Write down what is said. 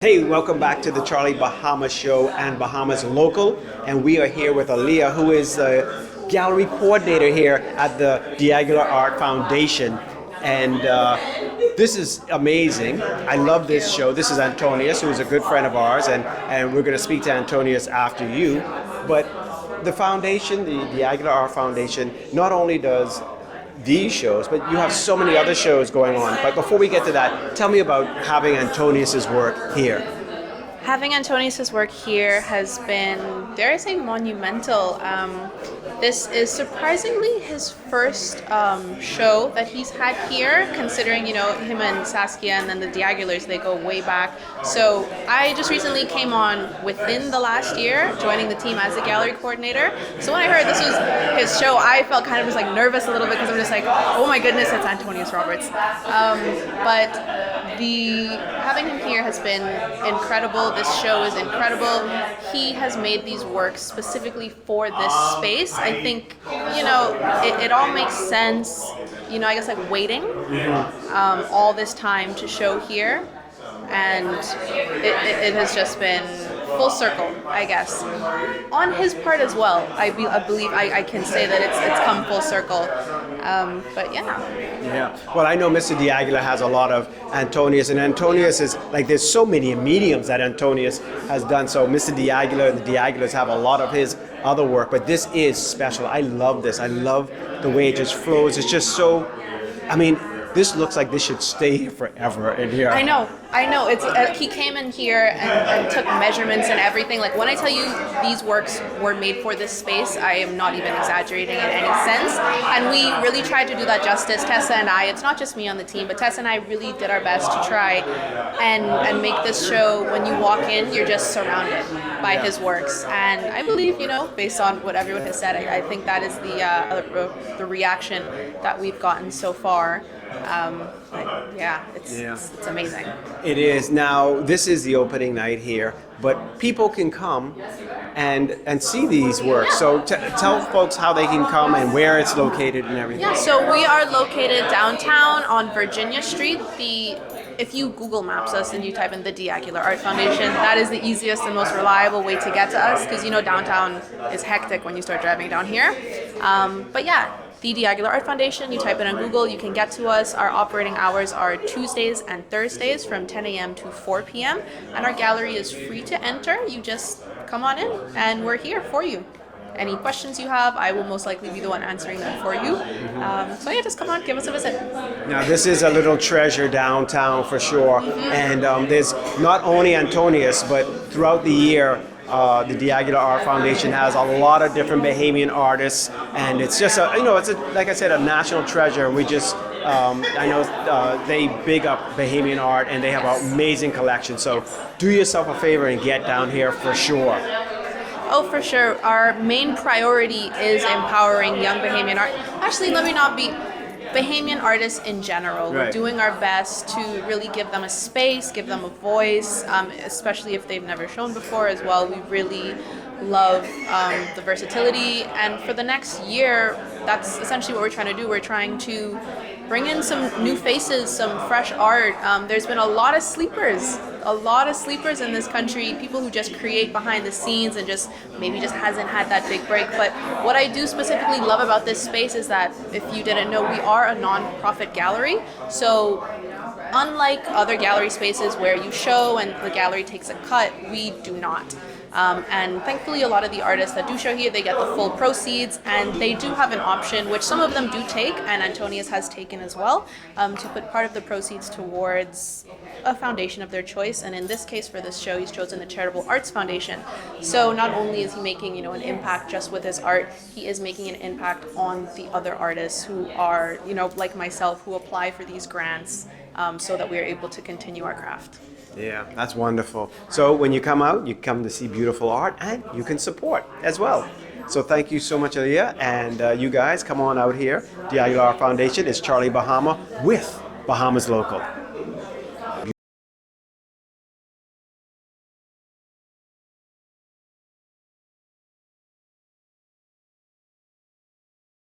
Hey, welcome back to the Charlie Bahama Show and Bahamas Local. And we are here with Alia, who is the gallery coordinator here at the Diagular Art Foundation. And this is amazing. I love this show. This is Antonius, who is a good friend of ours, and we're going to speak to Antonius after you. But the foundation, the Diagular Art Foundation, not only does these shows, but you have so many other shows going on. But before we get to that, tell me about having Antonius's work here. Having Antonius's work here has been, dare I say, monumental. This is surprisingly his first show that he's had here, considering, him and Saskia and then the Diagulars, they go way back. So I just recently came on within the last year, joining the team as a gallery coordinator. So when I heard this was his show, I felt kind of just like nervous a little bit because I'm just like, oh my goodness, it's Antonius Roberts. But having him here has been incredible. This show is incredible. He has made these works specifically for this space. I think, it all makes sense, I guess like waiting all this time to show here. And it has just been full circle, I guess. On his part as well, I believe I can say that it's come full circle. But yeah. Yeah. Well, I know Mr. Diagular has a lot of Antonius, and Antonius is like, there's so many mediums that Antonius has done. So Mr. Diagular and the Diagulars have a lot of his other work, but this is special. I love this. I love the way it just flows. It's just so, this looks like this should stay here forever in here. I know. It's he came in here and took measurements and everything. Like when I tell you these works were made for this space, I am not even exaggerating in any sense. And we really tried to do that justice. Tessa and I, it's not just me on the team, but Tessa and I really did our best to try and make this show. When you walk in, you're just surrounded by his works. And I believe, based on what everyone has said, I think that is the reaction that we've gotten so far. It's amazing. It is. Now, this is the opening night here, but people can come and see these works. So tell folks how they can come and where it's located and everything. Yeah, so we are located downtown on Virginia Street. If you Google Maps us and you type in the Diagular Art Foundation, that is the easiest and most reliable way to get to us, because downtown is hectic when you start driving down here. But yeah, the Diagular Art Foundation, you type it on Google, you can get to us. Our operating hours are Tuesdays and Thursdays from 10 a.m. to 4 p.m. And our gallery is free to enter. You just come on in and we're here for you. Any questions you have, I will most likely be the one answering them for you. So yeah, just come on, give us a visit. Now this is a little treasure downtown for sure. And there's not only Antonius, but throughout the year, the Diagular Art Foundation has a lot of different Bahamian artists, and it's just like I said, a national treasure. We just, I know they big up Bahamian art, and they have an amazing collection. So do yourself a favor and get down here for sure. Oh, for sure. Our main priority is empowering young Bahamian art. Actually, let me not be. Bahamian artists in general. We're doing our best to really give them a space, give them a voice, especially if they've never shown before as well. We really love the versatility, and for the next year, that's essentially what we're trying to do. We're trying to bring in some new faces, some fresh art. There's been a lot of sleepers in this country, people who just create behind the scenes and just hasn't had that big break. But what I do specifically love about this space is that, if you didn't know, we are a non-profit gallery. So unlike other gallery spaces where you show and the gallery takes a cut, we do not. And thankfully, a lot of the artists that do show here, they get the full proceeds, and they do have an option, which some of them do take, and Antonius has taken as well, to put part of the proceeds towards a foundation of their choice. And in this case, for this show, he's chosen the Charitable Arts Foundation. So not only is he making, an impact just with his art, he is making an impact on the other artists who are, like myself, who apply for these grants, so that we are able to continue our craft. Yeah, that's wonderful. So when you come out, you come to see beautiful art, and you can support as well. So thank you so much, Alia, and you guys come on out here. Diagular Art Foundation is Charlie Bahama with Bahamas Local.